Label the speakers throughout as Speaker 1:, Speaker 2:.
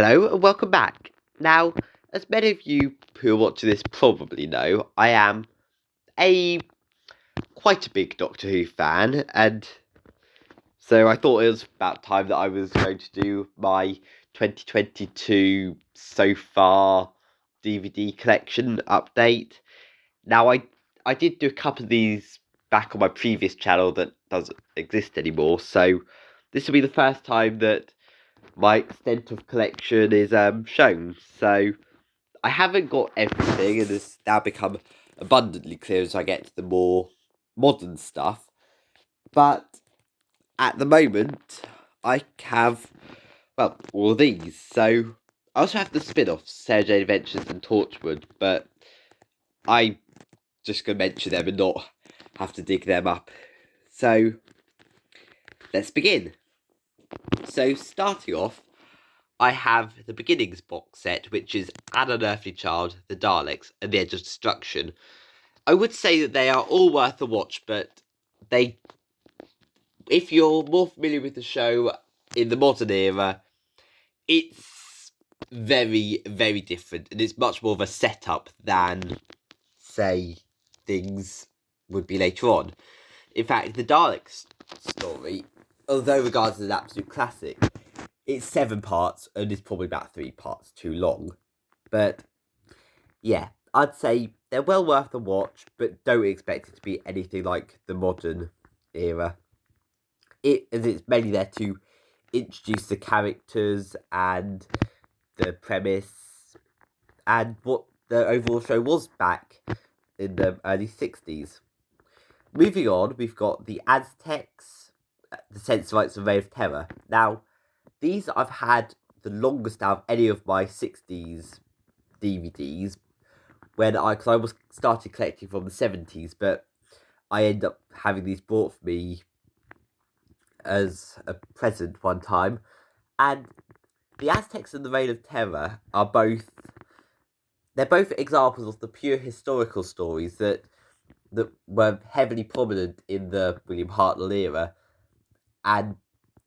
Speaker 1: Hello and welcome back. Now, as many of you who are watching this probably know, I am a quite a big Doctor Who fan, and so I thought it was about time that I was going to do my 2022 so far DVD collection update. Now, I did do a couple of these back on my previous channel that doesn't exist anymore, so this will be the first time that my extent of collection is shown. So I haven't got everything, and it's now become abundantly clear as I get to the more modern stuff. But at the moment, I have, well, all of these. So I also have the spin offs, Sarah Jane Adventures and Torchwood, but I'm just going to mention them and not have to dig them up. So let's begin. So starting off, I have the Beginnings box set, which is An Unearthly Child, The Daleks, and The Edge of Destruction. I would say that they are all worth a watch, but if you're more familiar with the show in the modern era, it's very, very different, and it's much more of a setup than, say, things would be later on. In fact, the Daleks story, although regarded as an absolute classic, it's 7 parts, and it's probably about 3 parts too long. But, yeah, I'd say they're well worth a watch, but don't expect it to be anything like the modern era. It's mainly there to introduce the characters and the premise and what the overall show was back in the early 60s. Moving on, we've got the Aztecs, the Sensorites, and Reign of Terror. Now, these I've had the longest out of any of my 60s DVDs, because I was started collecting from the 70s, but I ended up having these brought for me as a present one time. And the Aztecs and the Reign of Terror are both examples of the pure historical stories that were heavily prominent in the William Hartnell era, and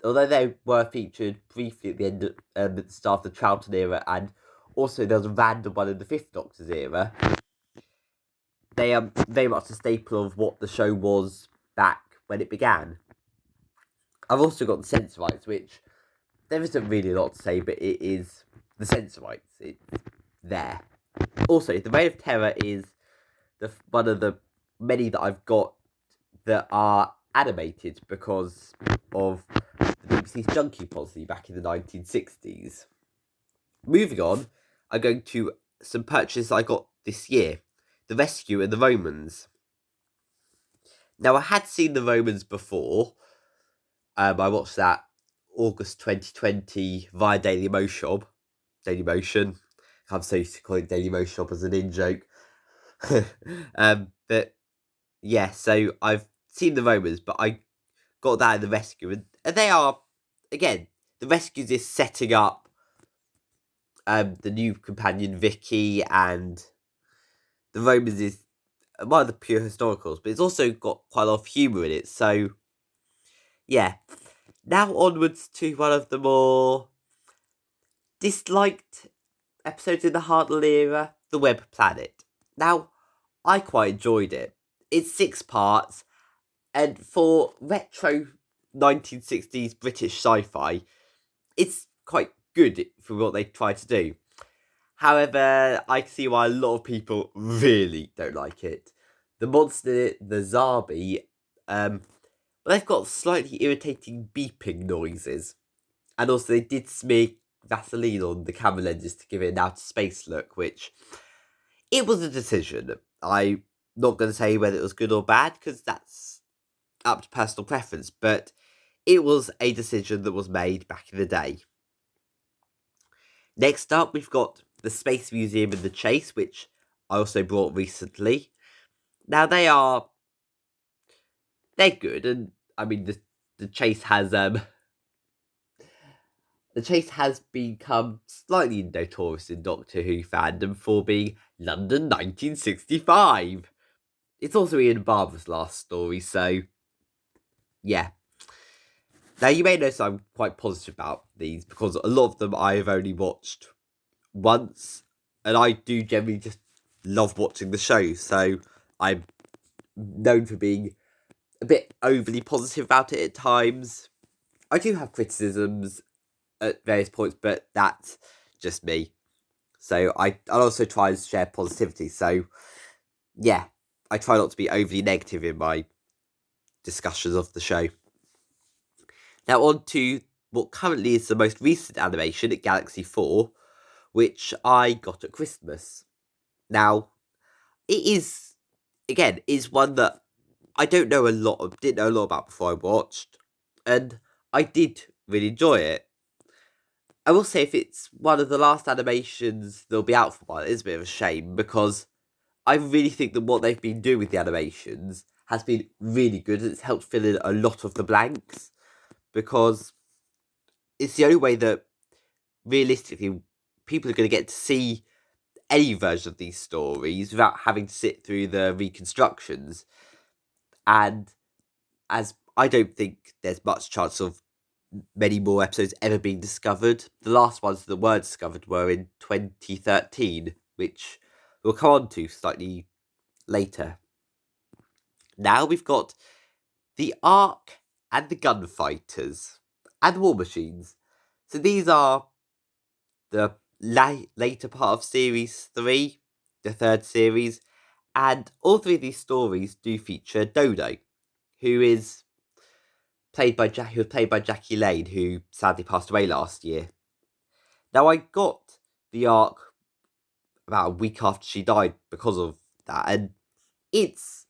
Speaker 1: although they were featured briefly at the end of the start of the Troughton era, and also there was a random one in the Fifth Doctor's era, they are very much a staple of what the show was back when it began. I've also got the Sensorites, which there isn't really a lot to say, but it is the Sensorites. It's there. Also, the Reign of Terror is one of the many that I've got that are animated because of the BBC's junkie policy back in the 1960s. Moving on, I'm going to some purchases I got this year. The Rescue and the Romans. Now, I had seen the Romans before. I watched that August 2020 via Dailymotion. I'm so used to calling Dailymotion as an in-joke. But yeah, so I've seen the Romans, but I got that in the Rescue, and they are, again, the Rescues is setting up the new companion Vicky, and the Romans is one of the pure historicals, but it's also got quite a lot of humour in it, so yeah. Now onwards to one of the more disliked episodes in the Hartnell era, The Web Planet. Now, I quite enjoyed it. It's 6 parts, and for retro 1960s British sci-fi, it's quite good for what they try to do. However, I see why a lot of people really don't like it. The monster, the Zarbi, they've got slightly irritating beeping noises. And also they did smear Vaseline on the camera lenses to give it an outer space look, which, it was a decision. I'm not going to say whether it was good or bad, because that's up to personal preference, but it was a decision that was made back in the day. Next up, we've got the Space Museum and the Chase, which I also brought recently. Now, they're good, and I mean, the Chase has, the Chase has become slightly notorious in Doctor Who fandom for being London 1965. It's also Ian Barber's last story, so yeah. Now, you may notice I'm quite positive about these because a lot of them I've only watched once, and I do generally just love watching the show, so I'm known for being a bit overly positive about it at times. I do have criticisms at various points, but that's just me. So I'll also try and share positivity. So yeah, I try not to be overly negative in my discussions of the show. Now on to what currently is the most recent animation at Galaxy 4, which I got at Christmas. Now, it is, again, is one that I didn't know a lot about before I watched, and I did really enjoy it. I will say if it's one of the last animations that'll be out for a while, it is a bit of a shame because I really think that what they've been doing with the animations has been really good. It's helped fill in a lot of the blanks because it's the only way that realistically people are going to get to see any version of these stories without having to sit through the reconstructions. And as I don't think there's much chance of many more episodes ever being discovered. The last ones that were discovered were in 2013, which we'll come on to slightly later. Now we've got the Ark and the Gunfighters and War Machines. So these are the later part of Series 3, the third series, and all three of these stories do feature Dodo, who is played by Jackie Lane, who sadly passed away last year. Now, I got the Ark about a week after she died because of that, and it's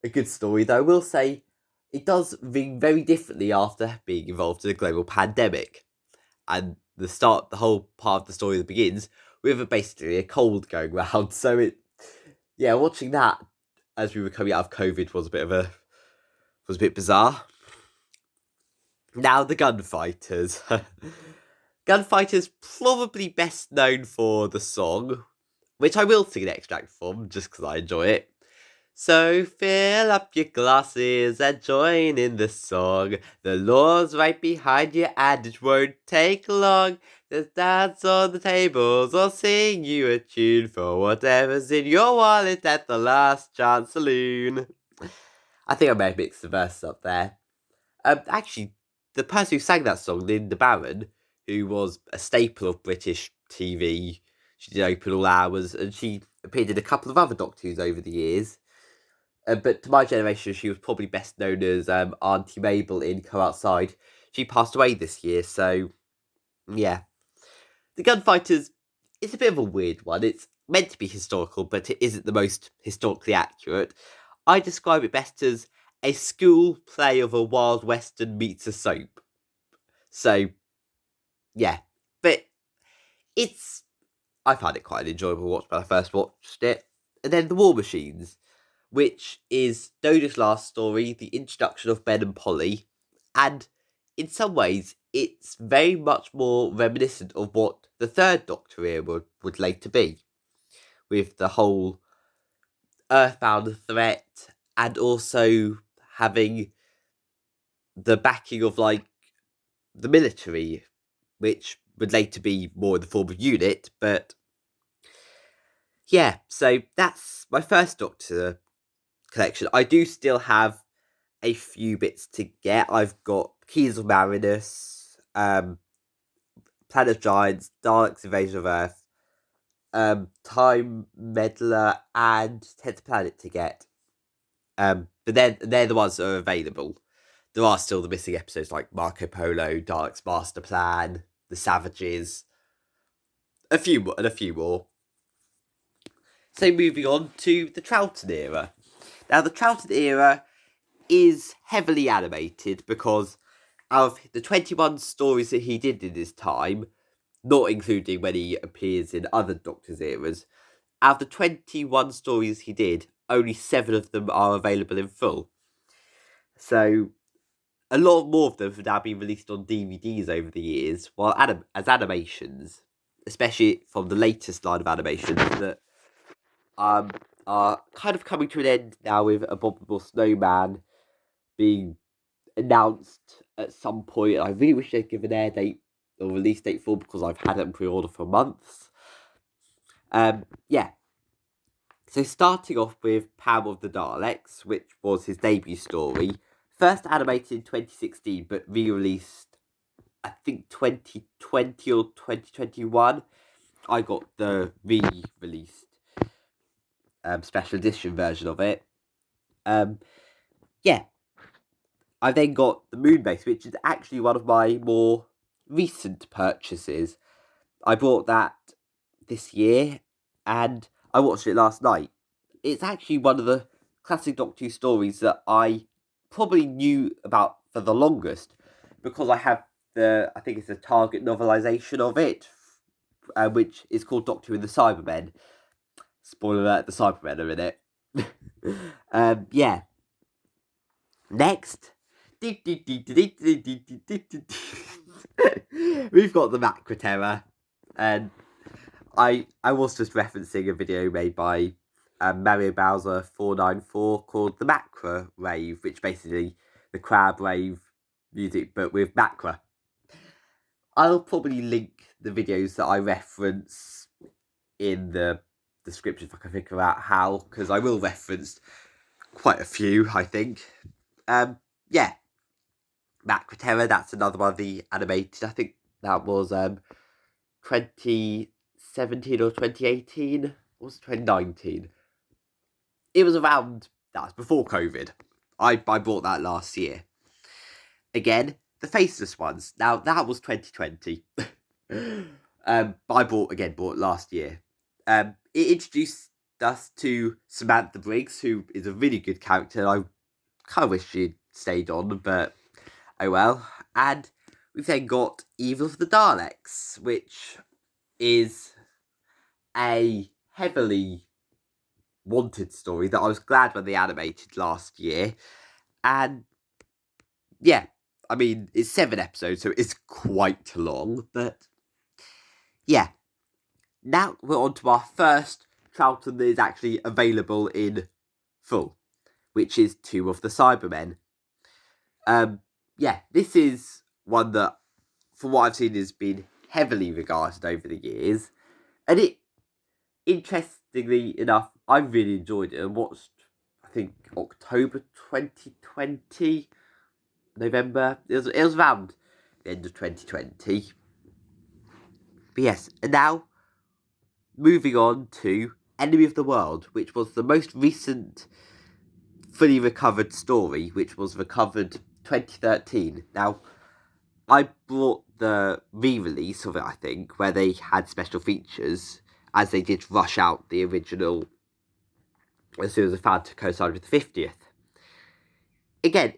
Speaker 1: a good story, though I will say it does ring very differently after being involved in a global pandemic. And the whole part of the story that begins with basically a cold going round. So watching that as we were coming out of COVID was a bit bizarre. Now the Gunfighters. Gunfighters probably best known for the song, which I will sing an extract from just because I enjoy it. So fill up your glasses and join in the song. The Lord's right behind you and it won't take long. Just dance on the tables or sing you a tune for whatever's in your wallet at the Last Chance Saloon. I think I may have mixed the verses up there. Actually, the person who sang that song, Linda Barron, who was a staple of British TV, she did Open All Hours, and she appeared in a couple of other Doctor Who's over the years. But to my generation, she was probably best known as Auntie Mabel in Come Outside. She passed away this year, so yeah. The Gunfighters is a bit of a weird one. It's meant to be historical, but it isn't the most historically accurate. I describe it best as a school play of a Wild Western meets a soap. So, yeah. But I found it quite an enjoyable watch when I first watched it. And then The War Machines, which is Dodo's last story, the introduction of Ben and Polly, and in some ways, it's very much more reminiscent of what the third Doctor era would later be, with the whole Earthbound threat, and also having the backing of, like, the military, which would later be more in the form of UNIT, but yeah, so that's my first Doctor collection. I do still have a few bits to get. I've got Keys of Marinus, Planet of Giants, Daleks Invasion of Earth, Time Meddler, and 10th Planet to get. But they're the ones that are available. There are still the missing episodes like Marco Polo, Daleks Master Plan, The Savages, a few more. So moving on to the Troughton era. Now the Troughton era is heavily animated because out of the 21 stories that he did in his time, not including when he appears in other Doctor's eras, out of the 21 stories he did, only 7 of them are available in full. So a lot more of them have now been released on DVDs over the years, while as animations, especially from the latest line of animations that are kind of coming to an end now with Abominable Snowman being announced at some point. I really wish they'd give an air date or release date for, because I've had it in pre-order for months. Yeah. So starting off with Power of the Daleks, which was his debut story, first animated in 2016, but re-released, I think, 2020 or 2021. I got the re-released special edition version of it. Yeah. I then got the Moonbase, which is actually one of my more recent purchases. I bought that this year, and I watched it last night. It's actually one of the classic Doctor Who stories that I probably knew about for the longest, because I have I think it's a Target novelisation of it, which is called Doctor Who and the Cybermen. Spoiler alert, the Cybermen are in it. Yeah. Next. We've got the Macra Terror, and I was just referencing a video made by Mario Bowser 494 called the Macra Rave, which basically the crab rave music but with Macra. I'll probably link the videos that I reference in the description if I can figure out how, because I will reference quite a few, I think. Yeah. Macra Terror, that's another one of the animated. I think that was 2017 or 2018. Or was it 2019? It was around, that was before COVID. I bought that last year. Again, the Faceless Ones. Now, that was 2020. But I bought it last year. It introduced us to Samantha Briggs, who is a really good character. I kind of wish she'd stayed on, but oh well. And we've then got Evil of the Daleks, which is a heavily wanted story that I was glad when they animated last year. And yeah, I mean, it's 7 episodes, so it's quite long, but yeah. Now we're on to our first Troughton that is actually available in full, which is Tomb of the Cybermen. Yeah, this is one that, from what I've seen, has been heavily regarded over the years. And it, interestingly enough, I really enjoyed it and watched, I think, October 2020, November. It was around the end of 2020. But yes, and now, moving on to Enemy of the World, which was the most recent fully recovered story, which was recovered 2013. Now, I brought the re-release of it, I think, where they had special features, as they did rush out the original as soon as I found to coincide with the 50th. Again,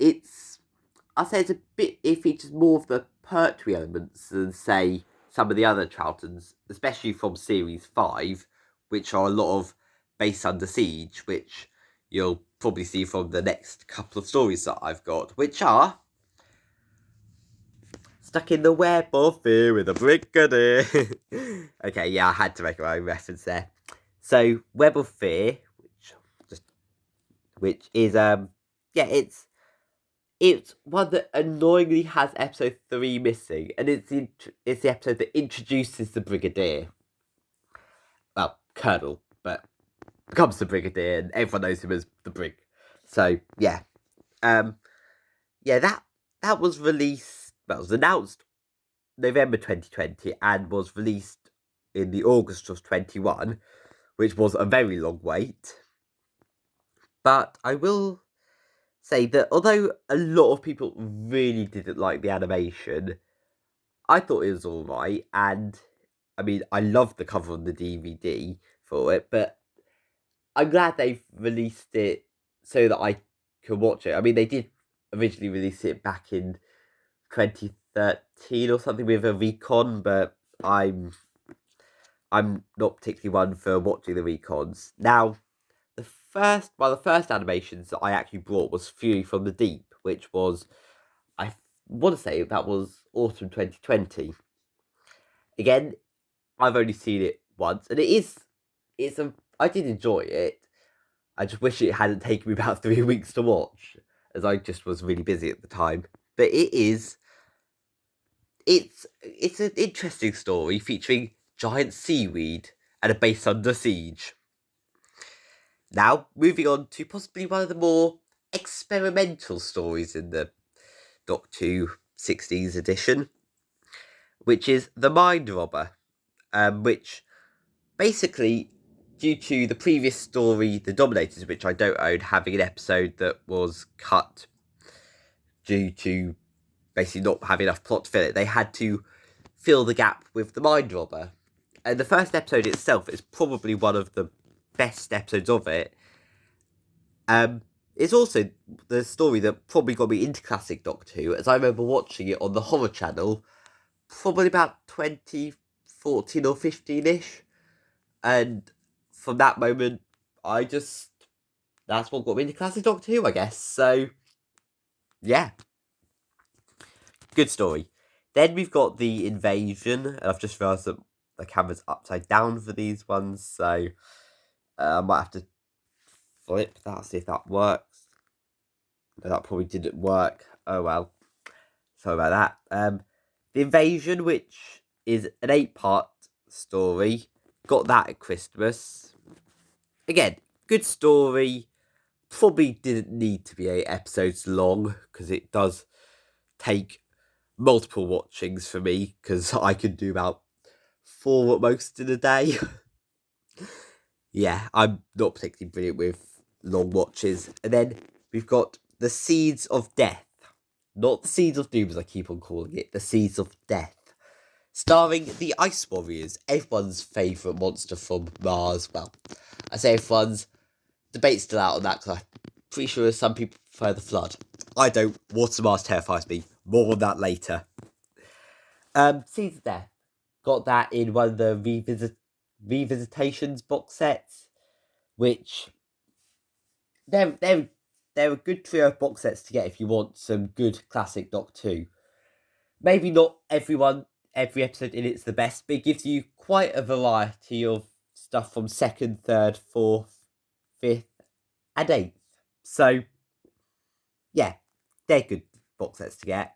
Speaker 1: I'd say it features more of the Pertwee elements than, say, some of the other Troughtons, especially from Series 5, which are a lot of Base Under Siege, which you'll probably see from the next couple of stories that I've got, which are Stuck in the Web of Fear with a Brigadier. Okay, yeah, I had to make my own reference there. So, Web of Fear, which is it's one that annoyingly has episode 3 missing, and it's the episode that introduces the Brigadier. Well, Colonel, but becomes the Brigadier, and everyone knows him as the Brig. So yeah, that was released. Well, it was announced November 2020 and was released in the August of 21, which was a very long wait. But I will say that although a lot of people really didn't like the animation, I thought it was alright, and I mean, I love the cover on the DVD for it, but I'm glad they've released it so that I can watch it. I mean, they did originally release it back in 2013 or something with a recon, but I'm not particularly one for watching the recons. Now, the first animations that I actually brought was Fury from the Deep, which was, I want to say that was autumn 2020. Again, I've only seen it once, and I did enjoy it. I just wish it hadn't taken me about 3 weeks to watch, as I just was really busy at the time. but it's an interesting story featuring giant seaweed and a base under siege. Now, moving on to possibly one of the more experimental stories in the Doctor Who 60s edition, which is The Mind Robber, which basically, due to the previous story, The Dominators, which I don't own, having an episode that was cut due to basically not having enough plot to fill it, they had to fill the gap with The Mind Robber. And the first episode itself is probably one of the best episodes of it. It's also the story that probably got me into classic Doctor Who, as I remember watching it on the Horror Channel, probably about 2014 or 15-ish. And from that moment, that's what got me into classic Doctor Who, I guess. So, yeah. Good story. Then we've got The Invasion, and I've just realised that the camera's upside down for these ones, so I might have to flip that, see if that works. No, that probably didn't work. Oh well. Sorry about that. The Invasion, which is an 8-part story, got that at Christmas. Again, good story. Probably didn't need to be 8 episodes long, because it does take multiple watchings for me, because I can do about 4 at most in a day. Yeah, I'm not particularly brilliant with long watches. And then we've got The Seeds of Death. Not The Seeds of Doom, as I keep on calling it. The Seeds of Death. Starring the Ice Warriors, everyone's favourite monster from Mars. Well, I say everyone's. Debate's still out on that, because I'm pretty sure some people prefer the Flood. I don't. Water Mars terrifies me. More on that later. Seeds of Death. Got that in one of the revisitations box sets, which they're a good trio of box sets to get if you want some good classic Doctor Who. Maybe not every episode in it's the best, but it gives you quite a variety of stuff from 2nd, 3rd, 4th, 5th, and 8th. So, yeah, they're good box sets to get.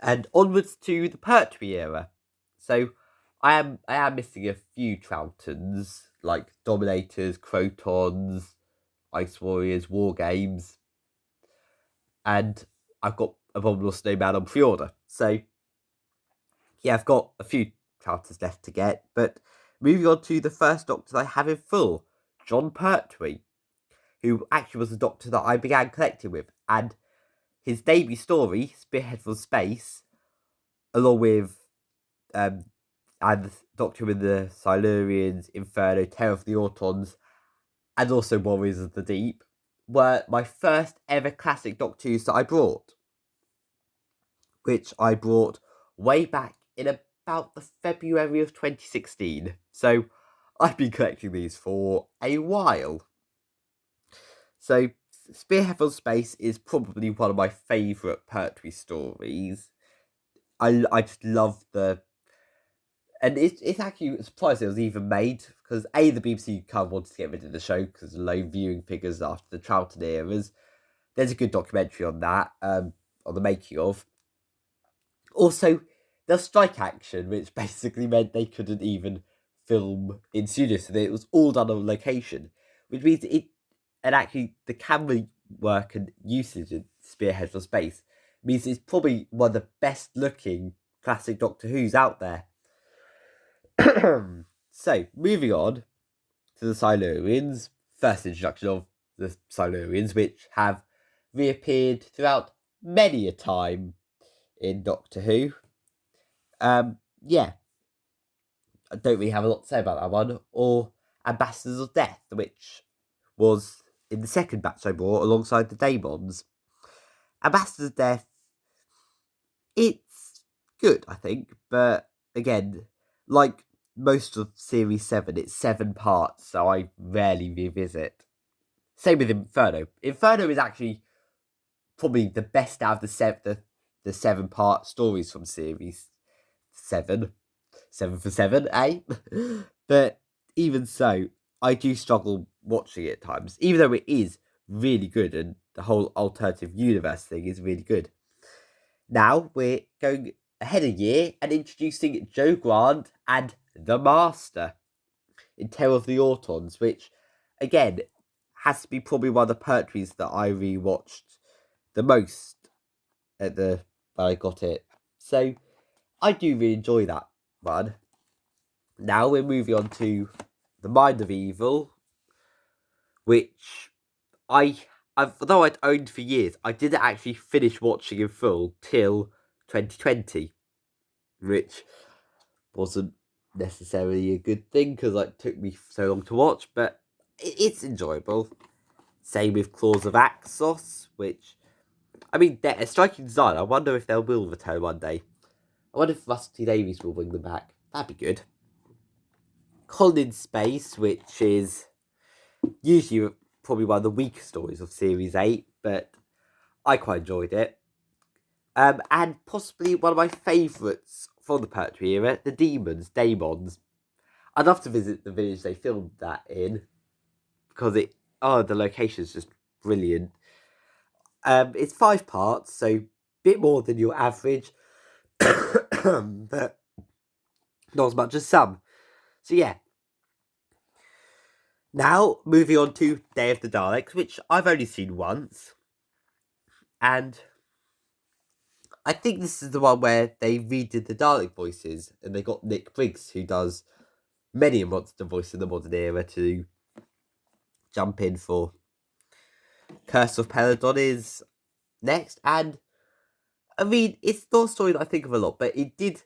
Speaker 1: And onwards to the Pertwee era. So, I am missing a few Troughtons, like Dominators, Crotons, Ice Warriors, War Games, and I've got Abominable Snowman on pre-order. So, yeah, I've got a few Troughtons left to get, but moving on to the first Doctor that I have in full, Jon Pertwee, who actually was the Doctor that I began collecting with, and his debut story, Spearhead from Space, along with and Doctor with the Silurians, Inferno, Terror of the Autons, and also Warriors of the Deep, were my first ever classic Doctor Who's that I brought. Which I brought way back in about the February of 2016. So I've been collecting these for a while. So Spearhead from Space is probably one of my favourite Pertwee stories. I just love and it's actually surprised it was even made, because the BBC kind of wanted to get rid of the show because of low viewing figures after the Troughton eras. There's a good documentary on that, on the making of. Also, there's strike action, which basically meant they couldn't even film in studio, so it was all done on location, which means and actually the camera work and usage in Spearhead from Space means it's probably one of the best looking classic Doctor Who's out there. So, moving on to the Silurians, first introduction of the Silurians, which have reappeared throughout many a time in Doctor Who. Yeah, I don't really have a lot to say about that one. Or Ambassadors of Death, which was in the second batch I brought alongside the Daemons. Ambassadors of Death, it's good, I think, but again, like most of Series 7, it's 7 parts, so I rarely revisit. Same with Inferno. Inferno is actually probably the best out of the 7-part stories from Series 7. 7 for 7, eh? But even so, I do struggle watching it at times, even though it is really good, and the whole alternative universe thing is really good. Now we're going ahead a year and introducing Jo Grant and The Master in Tale of the Autons, which, again, has to be probably one of the Pertwees that I rewatched the most when I got it. So I do really enjoy that one. Now we're moving on to The Mind of Evil, which although I'd owned for years, I didn't actually finish watching in full till 2020, which wasn't necessarily a good thing because it took me so long to watch, but it's enjoyable. Same with Claws of Axos, which, I mean, they're a striking design. I wonder if they will return one day. I wonder if Russell T Davies will bring them back. That'd be good. Colin in Space, which is usually probably one of the weaker stories of Series 8, but I quite enjoyed it. And possibly one of my favourites from the Pertwee era, the Daemons. I'd love to visit the village they filmed that in, because the location is just brilliant. It's 5 parts, so a bit more than your average, but not as much as some. So yeah. Now, moving on to Day of the Daleks, which I've only seen once. And I think this is the one where they redid the Dalek voices, and they got Nick Briggs, who does many a monster voice in the modern era, to jump in for Curse of Peladon is next. And I mean, it's not a story that I think of a lot, but I did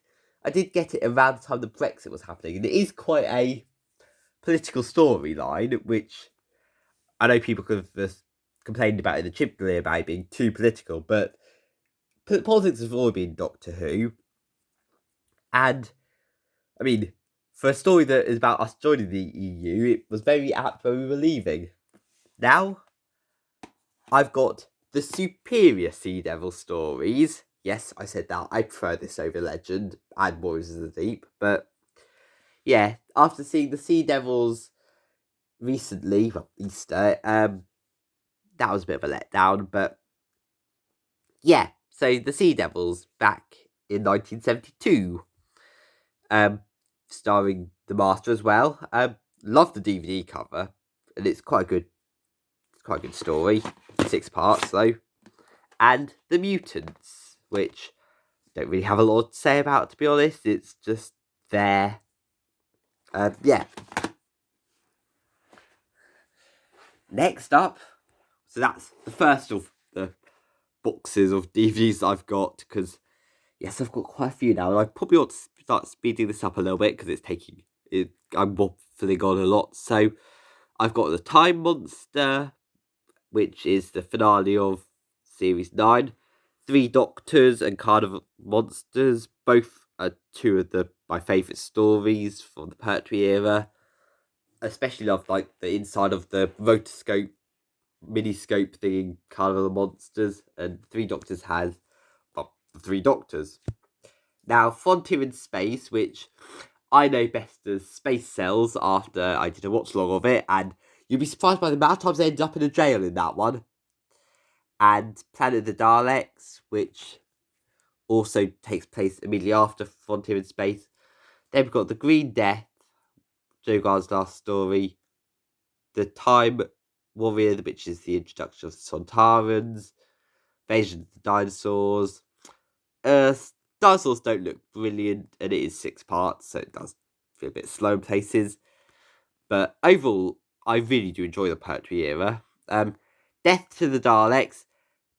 Speaker 1: get it around the time that Brexit was happening, and it is quite a political storyline, which I know people could have complained about in the Chibnall about being too political, but politics has always been Doctor Who, and I mean, for a story that is about us joining the EU, it was very apt when we were leaving. Now, I've got the superior Sea Devil stories. Yes, I said that. I prefer this over Legend and Warriors of the Deep, but yeah, after seeing the Sea Devils recently, well, Easter, that was a bit of a letdown, but yeah, so the Sea Devils back in 1972, starring the Master as well. Love the DVD cover, and it's quite a good story. 6 parts though, and the Mutants, which don't really have a lot to say about, to be honest. It's just there. Yeah. Next up, so that's the first of the boxes of DVDs that I've got, because yes, I've got quite a few now, and I probably ought to start speeding this up a little bit because I'm waffling on a lot. So I've got the Time Monster, which is the finale of Series 9, Three Doctors and Carnival Monsters, both are two of my favourite stories from the Pertwee era. Especially love like the inside of the rotoscope, miniscope thing in Carnival Monsters, and Three Doctors has the Three Doctors. Now, Frontier in Space, which I know best as Space Cells after I did a watch log of it, and you'd be surprised by the amount of times I ended up in a jail in that one. And Planet of the Daleks, which also takes place immediately after Frontier in Space. Then we've got The Green Death, Jo Grant's last story, The Time Warrior, which is the introduction of the Sontarans, Invasion of the Dinosaurs. Dinosaurs don't look brilliant, and it is 6 parts, so it does feel a bit slow in places. But overall, I really do enjoy the Pertwee era. Death to the Daleks,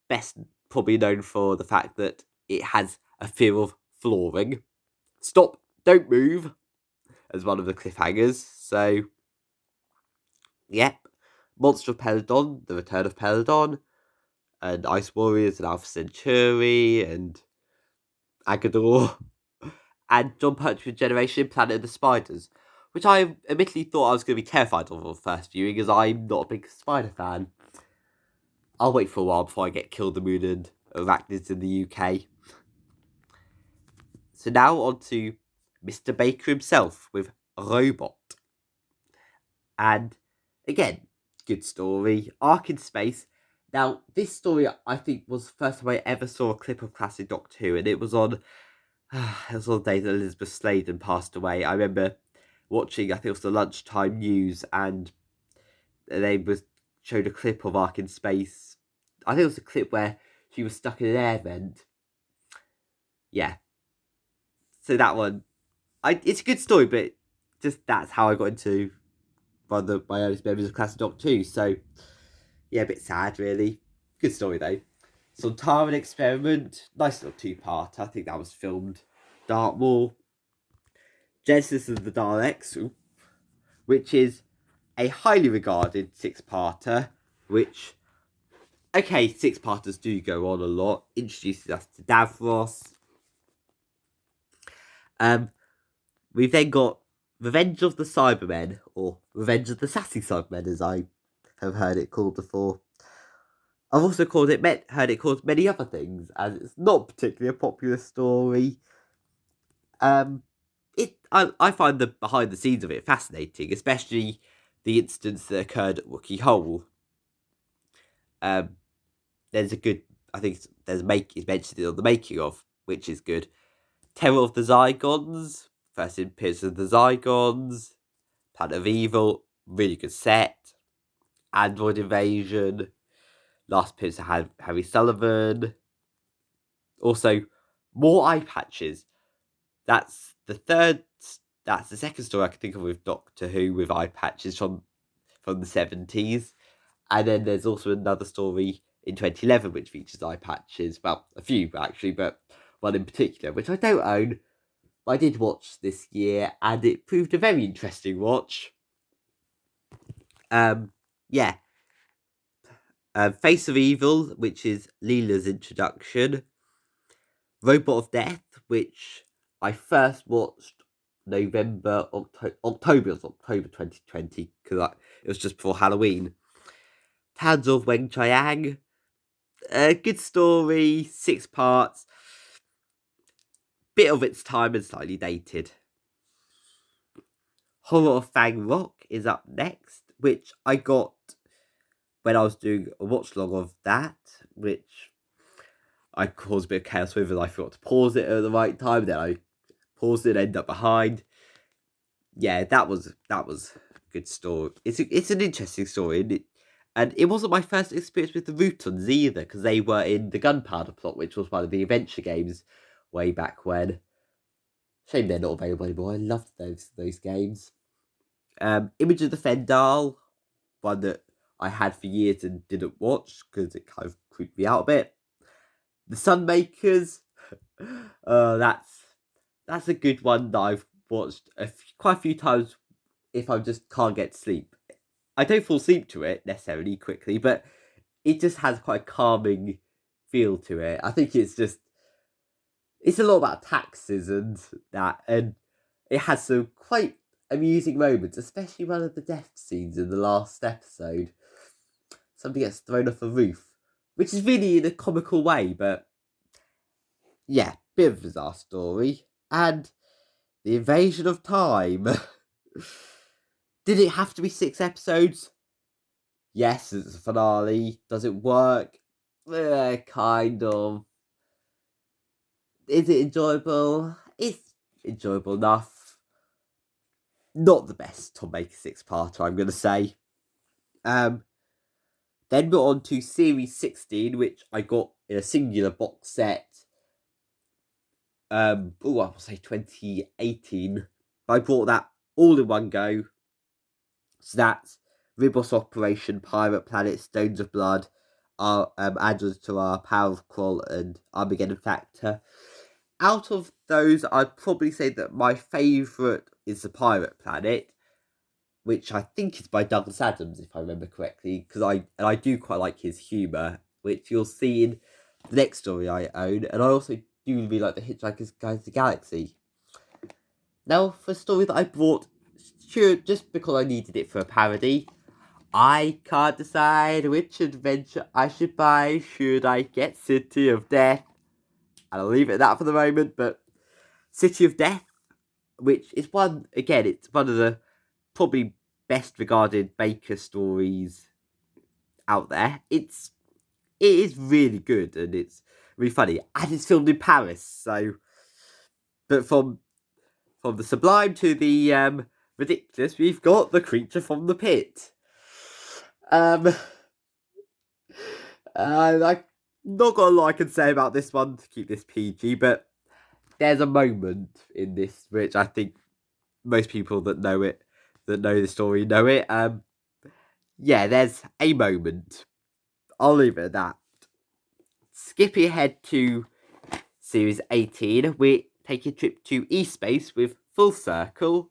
Speaker 1: best probably known for the fact that it has a fear of flooring. Stop, don't move, as one of the cliffhangers. So, yep. Monster of Peladon, The Return of Peladon, and Ice Warriors and Alpha Centauri, and Agador, and John Pertwee's Generation, Planet of the Spiders, which I admittedly thought I was going to be terrified of on first viewing, as I'm not a big spider fan. I'll wait for a while before I get Kill the Moon and Arachnids in the UK. So now on to Mr. Baker himself with Robot. And again, good story. Ark in Space. Now, this story, I think, was the first time I ever saw a clip of classic Doctor Who, and it was on the day that Elizabeth Sladen passed away. I remember watching, I think it was the lunchtime news, and they showed a clip of Ark in Space. I think it was a clip where she was stuck in an air vent. Yeah. So that one, it's a good story, but just that's how I got into one of my earliest memories of classic Doctor Who. So, yeah, a bit sad, really. Good story, though. Sontaran Experiment, nice little two-part. I think that was filmed. Dartmoor. Genesis of the Daleks, which is a highly regarded six-parter, which, okay, six-parters do go on a lot. Introduces us to Davros. We've then got Revenge of the Cybermen, or Revenge of the Sassy Cybermen, as I have heard it called before. I've also heard it called many other things, as it's not particularly a popular story. I find the behind the scenes of it fascinating, especially the instance that occurred at Wookiee Hole. There's a good, I think it's mentioned on the making of, which is good. Terror of the Zygons, first appearance of the Zygons, Planet of Evil, really good set. Android Invasion, last appearance of Harry Sullivan. Also, more eye patches. That's the second story I can think of with Doctor Who with eye patches from the 70s. And then there's also another story in 2011 which features eye patches. Well, a few actually, but one in particular, which I don't own. But I did watch this year, and it proved a very interesting watch. Yeah. Face of Evil, which is Leela's introduction. Robot of Death, which I first watched October 2020, because it was just before Halloween. Tales of Weng-Chiang, a good story, 6 parts, bit of its time and slightly dated. Horror of Fang Rock is up next, which I got when I was doing a watch log of that, which I caused a bit of chaos with, and I forgot to pause it at the right time. Then I paused it, ended up behind. Yeah, that was a good story. It's an interesting story, and it wasn't my first experience with the Rootons either, because they were in the Gunpowder Plot, which was one of the adventure games way back when. Shame they're not available anymore. I loved those games. Image of the Fendal, one that I had for years and didn't watch because it kind of creeped me out a bit. The Sunmakers, that's a good one that I've watched quite a few times if I just can't get to sleep. I don't fall asleep to it necessarily quickly, but it just has quite a calming feel to it. I think it's a lot about taxes and that, and it has some quite amusing moments, especially one of the death scenes in the last episode. Somebody gets thrown off a roof, which is really in a comical way, but yeah, bit of a bizarre story. And the Invasion of Time. Did it have to be 6 episodes? Yes, it's a finale. Does it work? Kind of. Is it enjoyable? It's enjoyable enough. Not the best to make a 6-parter, I'm going to say. Then we're on to Series 16, which I got in a singular box set. I will say 2018. I bought that all in one go. So that's Ribos Operation, Pirate Planet, Stones of Blood, Andros Terrar, Power of Kroll, and Armageddon Factor. Out of those, I'd probably say that my favourite is the Pirate Planet, which I think is by Douglas Adams, if I remember correctly, because I do quite like his humour, which you'll see in the next story I own, and I also do really like the Hitchhiker's Guide to the Galaxy. Now, for a story that I bought, sure, just because I needed it for a parody, I can't decide which adventure I should buy. Should I get City of Death? And I'll leave it at that for the moment, but City of Death, which is it's one of the probably best regarded Baker stories out there. It's it is really good and it's really funny, and it's filmed in Paris. So, but from the sublime to the ridiculous, we've got The Creature from the Pit. I'm not got a lot I can say about this one to keep this PG, but there's a moment in this which I think most people that know the story know it. Yeah, there's a moment. I'll leave it at that. Skipping ahead to series 18, we take a trip to E-Space with Full Circle,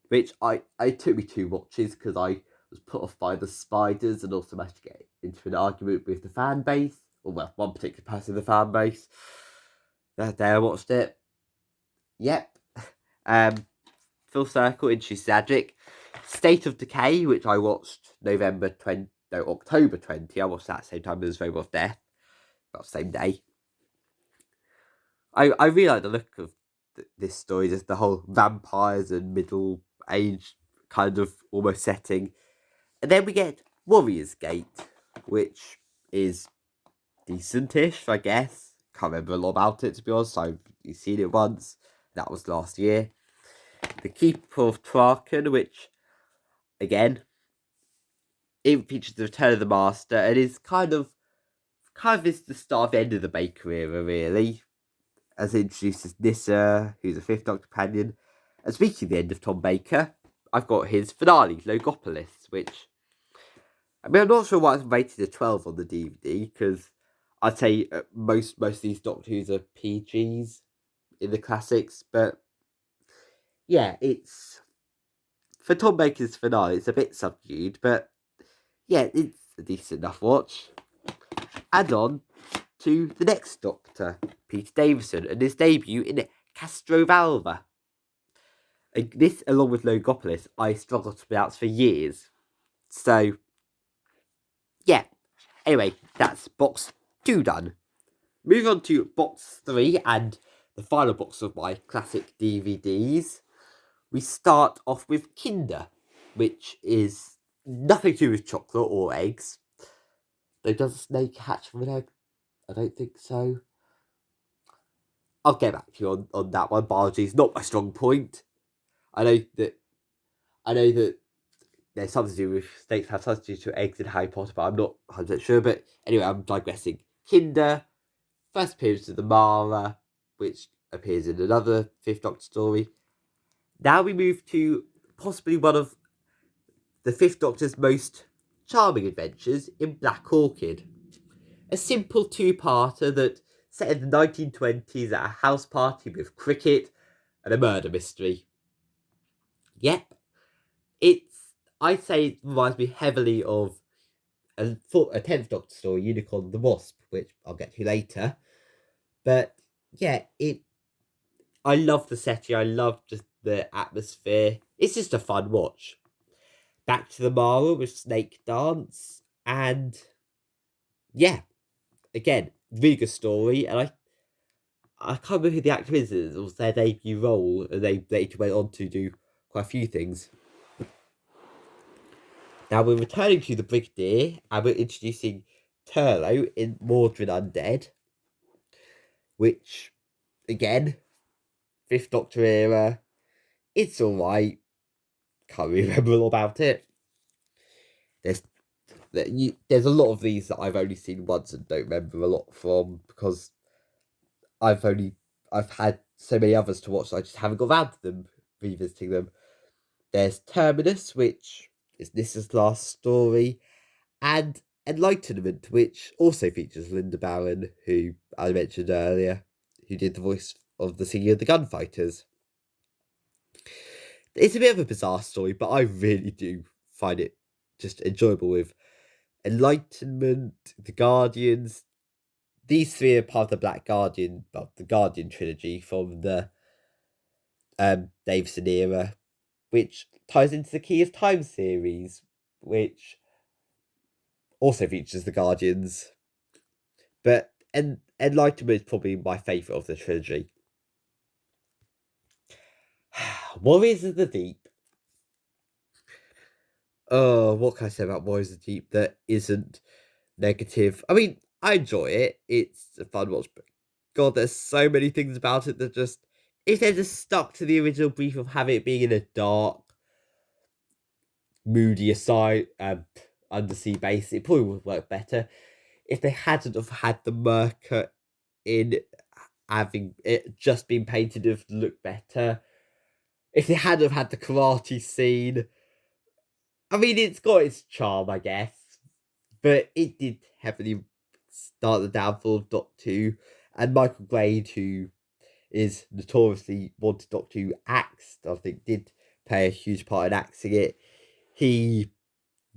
Speaker 1: which I took me 2 watches because I was put off by the spiders and also managed to get into an argument with the fan base, or well, one particular person in the fan base. That day I watched it. Yep. Full Circle, introduced Zadric. State of Decay, which I watched October 20. I watched that same time as Robot of Death. About the same day. I really like the look of this story, just the whole vampires and middle age kind of almost setting. And then we get Warriors Gate, which is decentish, I guess. Can't remember a lot about it, to be honest. I've seen it once. That was last year. The Keeper of Traken, which, again, it features the return of the Master, and is kind of is the start of the end of the Baker era, really, as it introduces Nyssa, who's a 5th Doctor companion. And speaking of the end of Tom Baker, I've got his finale, Logopolis, which, I mean, I'm not sure why it's rated a 12 on the DVD, because I'd say most of these Doctor Who's are PGs in the classics, but yeah, it's, for Tom Baker's finale, it's a bit subdued, but yeah, it's a decent enough watch. Add on to the next Doctor, Peter Davison, and his debut in Castrovalva. This, along with Logopolis, I struggled to pronounce for years. So, yeah. Anyway, that's box 2 done. Moving on to box 3 and the final box of my classic DVDs. We start off with Kinder, which is nothing to do with chocolate or eggs. Though does a snake hatch from an egg? I don't think so. I'll get back to you on that one. Biology is not my strong point. I know that there's something to do with snakes have something to do with eggs in Harry Potter, but I'm not 100% sure. But anyway, I'm digressing. Kinder first appears to the Mara, which appears in another 5th Doctor story. Now we move to possibly one of the 5th Doctor's most charming adventures in Black Orchid. A simple 2-parter that set in the 1920s at a house party with cricket and a murder mystery. Yep. I'd say it reminds me heavily of a 10th Doctor story, Unicorn the Wasp, which I'll get to later. But yeah, I love the setting, I love just the atmosphere. It's just a fun watch. Back to the Mara with Snake Dance, and yeah, again, really good story, and I can't remember who the actor is. It was their debut role, and they later went on to do quite a few things. Now we're returning to the Brigadier, and we're introducing Turlough in Mordrin Undead, which, again, 5th Doctor era. It's alright. Can't really remember a lot about it. There's a lot of these that I've only seen once and don't remember a lot from, because I've had so many others to watch, so I just haven't got around to them, revisiting them. There's Terminus, which is Nissa's last story, and Enlightenment, which also features Linda Barron, who I mentioned earlier, who did the voice of the singer of the Gunfighters. It's a bit of a bizarre story, but I really do find it just enjoyable. With Enlightenment, the Guardians, these 3 are part of the Black Guardian, the Guardian trilogy from the Davison era, which ties into the Key of Time series, which also features the Guardians. But Enlightenment is probably my favourite of the trilogy. Warriors of the Deep. Oh, what can I say about Warriors of the Deep that isn't negative. I mean, I enjoy it. It's a fun watch, but God, there's so many things about it that just if they're just stuck to the original brief of having it being in a dark, moody aside undersea base, it probably would work better if they hadn't have had the Merca in having it just been painted to look better. If they hadn't have had the karate scene, I mean, it's got its charm, I guess, but it did heavily start the downfall of Doctor Who, and Michael Grade, who is notoriously wanted Doctor Who axed, I think did play a huge part in axing it. He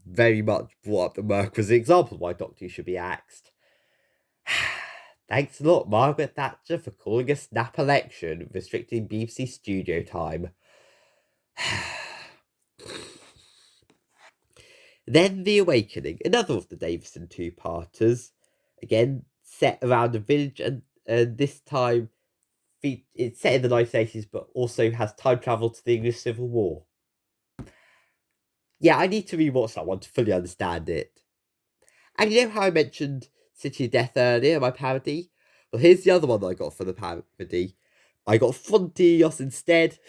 Speaker 1: very much brought up the Merc as an example of why Doctor Who should be axed. Thanks a lot, Margaret Thatcher, for calling a snap election restricting BBC studio time. Then The Awakening, another of the Davison two-parters, again set around a village, and this time it's set in the 1980s, but also has time travel to the English Civil War. Yeah, I need to rewatch that one to fully understand it. And you know how I mentioned City of Death earlier, my parody? Well, here's the other one that I got for the parody. I got Frontios instead.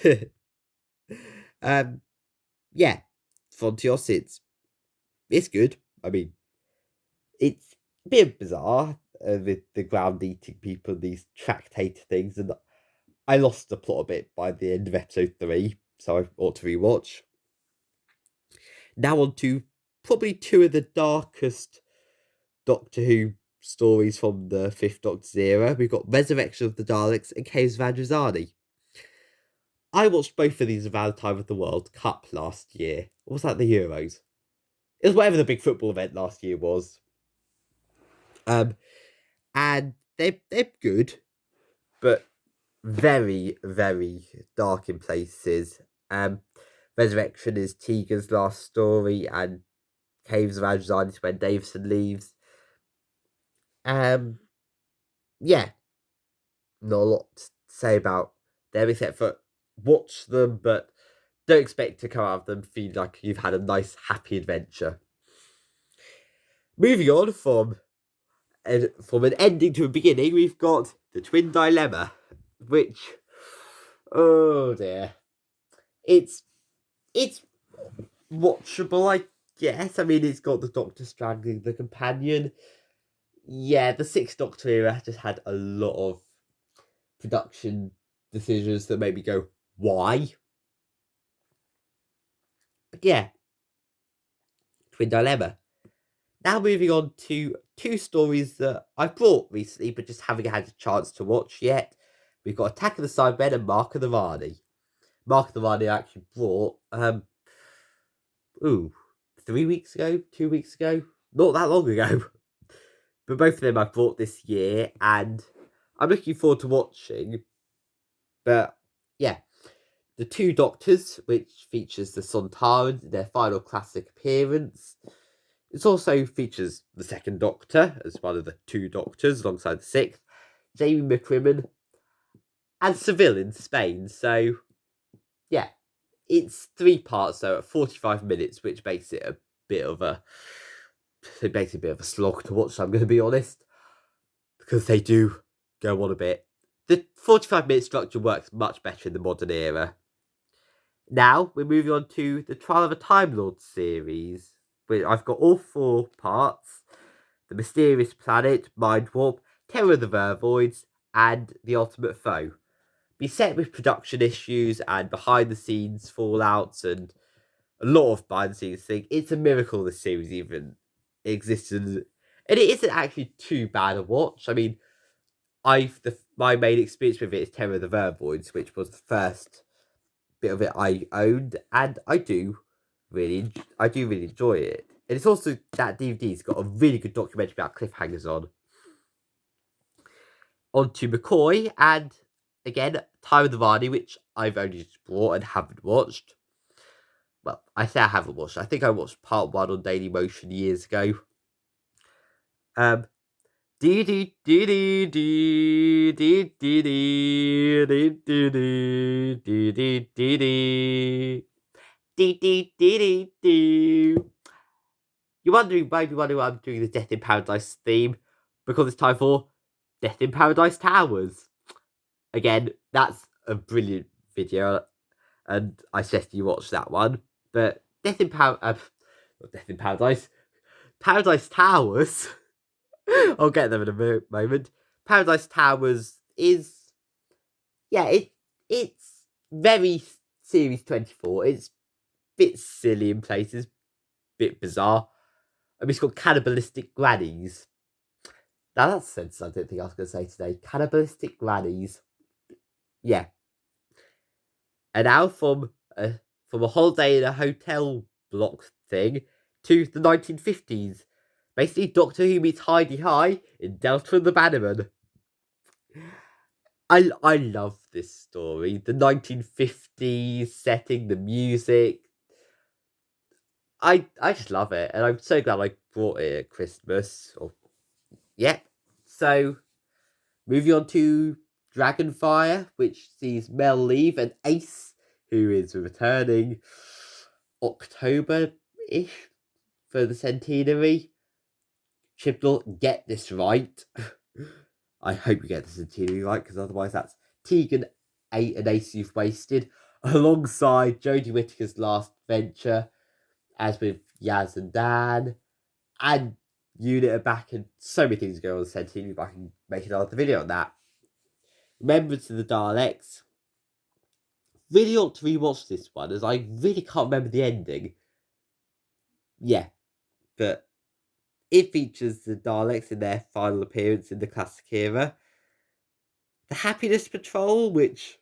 Speaker 1: Yeah, Frontios, it's good. I mean, it's a bit bizarre with the ground eating people and these tractator things, and I lost the plot a bit by the end of episode 3, so I ought to rewatch. Now on to probably two of the darkest Doctor Who stories from the Fifth Doctor's era. We've got Resurrection of the Daleks and Caves of Androzani. I watched both of these around the time of the World Cup last year. Or was that the Euros? It was whatever the big football event last year was. And they're good, but very, very dark in places. Resurrection is Tegan's last story, and Caves of Androzani is when Davison leaves. Yeah, not a lot to say about them except for watch them, but don't expect to come out of them feeling like you've had a nice, happy adventure. Moving on from an ending to a beginning, we've got The Twin Dilemma, which, oh dear, it's watchable, I guess. I mean, it's got the Doctor strangling the companion. Yeah, the Sixth Doctor era just had a lot of production decisions that made me go, why? But yeah, Twin Dilemma. Now moving on to two stories that I brought recently, but just haven't had a chance to watch yet. We've got Attack of the Cybermen and Mark of the Rani. Mark of the Rani I actually brought 3 weeks ago, 2 weeks ago, not that long ago. But both of them I brought this year, and I'm looking forward to watching. But yeah, The Two Doctors, which features the Sontarans in their final classic appearance. It also features the Second Doctor as one of the two Doctors alongside the Sixth, Jamie McCrimmon, and Seville in Spain. So, yeah, it's 3 parts, so at 45 minutes, which makes it a bit of a slog to watch. So I'm going to be honest, because they do go on a bit. The 45-minute structure works much better in the modern era. Now we're moving on to the Trial of a Time Lord series. I've got all 4 parts: The Mysterious Planet, Mind Warp, Terror of the Vervoids, and The Ultimate Foe. Beset with production issues and behind the scenes fallouts and a lot of behind the scenes things. It's a miracle this series even existed, and it isn't actually too bad a watch. I mean, my main experience with it is Terror of the Vervoids, which was the first bit of it I owned, and I do really enjoy it. And it's also that DVD's got a really good documentary about cliffhangers on. On to McCoy, and again, Time of the Rani, which I've only just bought and haven't watched. Well, I say I haven't watched. I think I watched part 1 on Daily Motion years ago. You're wondering, maybe wondering why I'm doing the Death in Paradise theme, because it's time for Death in Paradise Towers. Again, that's a brilliant video, and I suggest you watch that one. But Death in Paradise, Paradise Towers. I'll get them in a moment. Paradise Towers is, yeah, it's very Series 24. It's a bit silly in places, bit bizarre. I mean, it's got cannibalistic grannies. Now that's a sentence I don't think I was going to say today. Cannibalistic grannies. Yeah. And now from a holiday in a hotel block thing to the 1950s. Basically, Doctor Who meets Heidi High in Delta and the Bannerman. I love this story. The 1950s setting, the music. I just love it, and I'm so glad I brought it at Christmas. Yeah. So, moving on to Dragonfire, which sees Mel leave, and Ace, who is returning October-ish for the centenary. Chibnall, get this right. I hope you get the centenary right, because otherwise that's Tegan, and Ace you've wasted, alongside Jodie Whittaker's last venture, as with Yaz and Dan, and Unit are back, and so many things go on the centenary, but I can make another video on that. Remembrance of the Daleks. Really ought to rewatch this one, as I really can't remember the ending. Yeah, but it features the Daleks in their final appearance in the classic era. The Happiness Patrol, which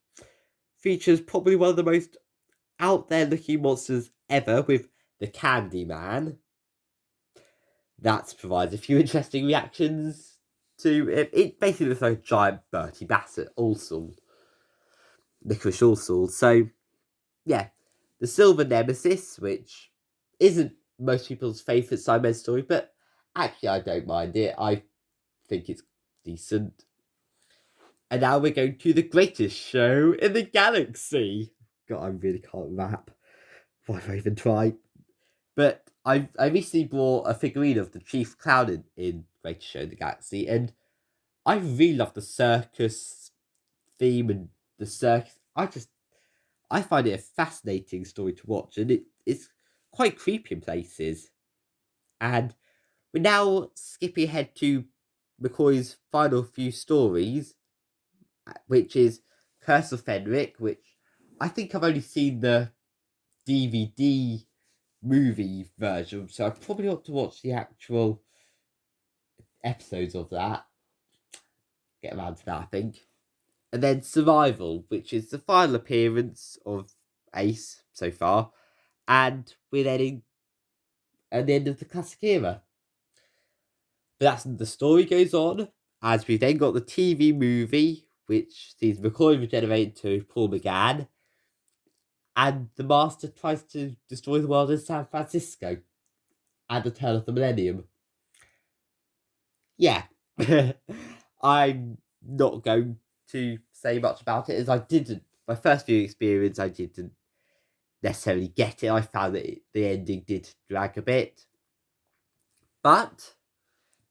Speaker 1: features probably one of the most out there looking monsters ever, with the Candyman. That provides a few interesting reactions to it. It basically looks like a giant Bertie Bassett, Licorice Allsall. So, yeah. The Silver Nemesis, which isn't most people's favourite Simon story, but actually I don't mind it. I think it's decent. And now we're going to the greatest show in the galaxy. God, I really can't rap. Why do I even try? But I recently bought a figurine of the Chief Clown in Greatest Show in the Galaxy, and I really love the circus theme and the circus. I find it a fascinating story to watch, and it's quite creepy in places. And we're now skipping ahead to McCoy's final few stories, which is Curse of Fenric, which I think I've only seen the DVD movie version, so I probably ought to watch the actual episodes of that. Get around to that, I think. And then Survival, which is the final appearance of Ace so far, and we're heading at the end of the classic era. But the story goes on, as we then got the TV movie, which sees McCoy regenerate to Paul McGann, and the Master tries to destroy the world in San Francisco at the turn of the millennium. Yeah. I'm not going to say much about it, as my first viewing experience, I didn't necessarily get it. I found that the ending did drag a bit. But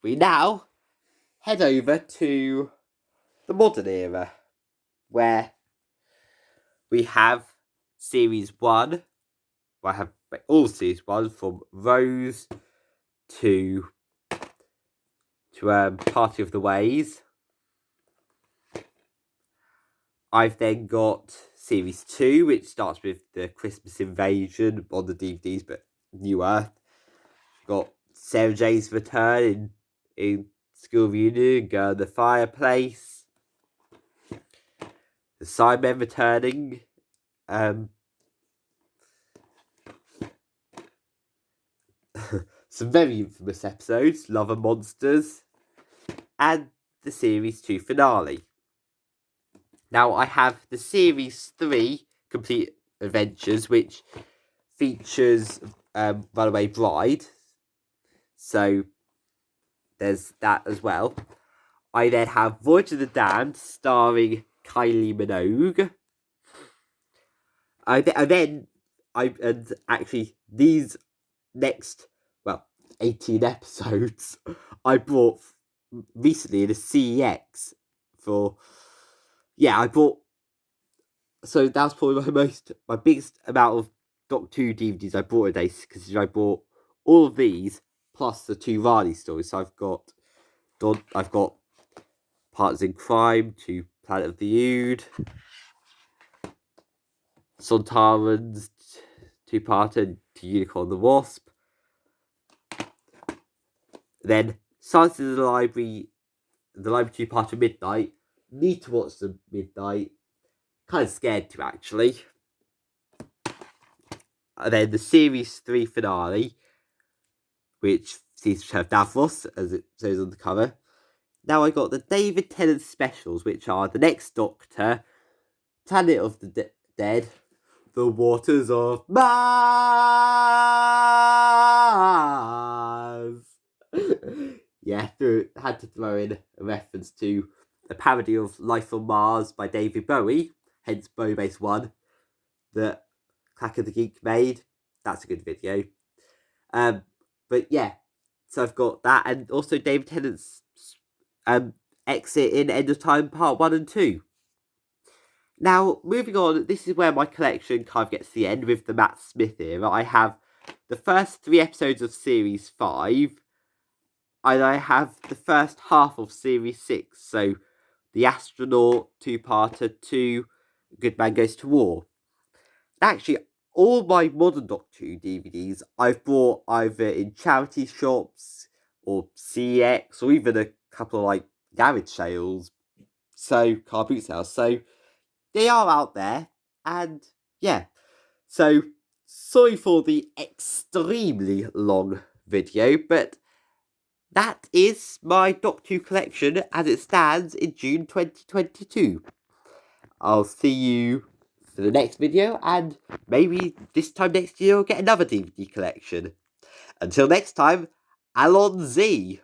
Speaker 1: we now head over to the modern era, where we have Series 1. I have all Series 1, from Rose to Party of the Ways. I've then got Series 2, which starts with the Christmas Invasion on the DVDs, but New Earth. Got Sarah Jane's return in School Reunion, Girl in the Fireplace. The Cybermen returning. Some very infamous episodes, Love and Monsters, and the Series 2 finale. Now, I have the Series 3 Complete Adventures, which features Runaway Bride. So, there's that as well. I then have Voyage of the Damned, starring Kylie Minogue. And actually, these next, 18 episodes. I bought recently in a CEX for, I bought, so that was probably my biggest amount of Doctor Who DVDs I bought a day, because I bought all of these plus the 2 Riley stories. So I've got Partners in Crime, to Planet of the Ood, Sontarans, 2-parter, to Unicorn the Wasp. Then Science in the Library 2-parter Midnight. Need to watch the Midnight. Kind of scared to, actually. And then the Series 3 finale, which seems to have Davros, as it says on the cover. Now I got the David Tennant specials, which are The Next Doctor, Planet of the Dead, The Waters of Mars. Had to throw in a reference to a parody of Life on Mars by David Bowie, hence Bowie Base 1, that Clacker the Geek made. That's a good video. But yeah, so I've got that, and also David Tennant's exit in End of Time Part 1 and 2. Now, moving on, this is where my collection kind of gets to the end with the Matt Smith era. I have the first 3 episodes of Series 5, and I have the first half of Series 6, so The Astronaut, 2-parter, 2, Good Man Goes to War. Actually, all my modern Doctor Who DVDs I've bought either in charity shops or CX, or even a couple of like garage sales, so car boot sales. So they are out there, and yeah. So sorry for the extremely long video, but that is my Doctor Who collection as it stands in June 2022. I'll see you for the next video, and maybe this time next year I'll get another DVD collection. Until next time, Alon Z.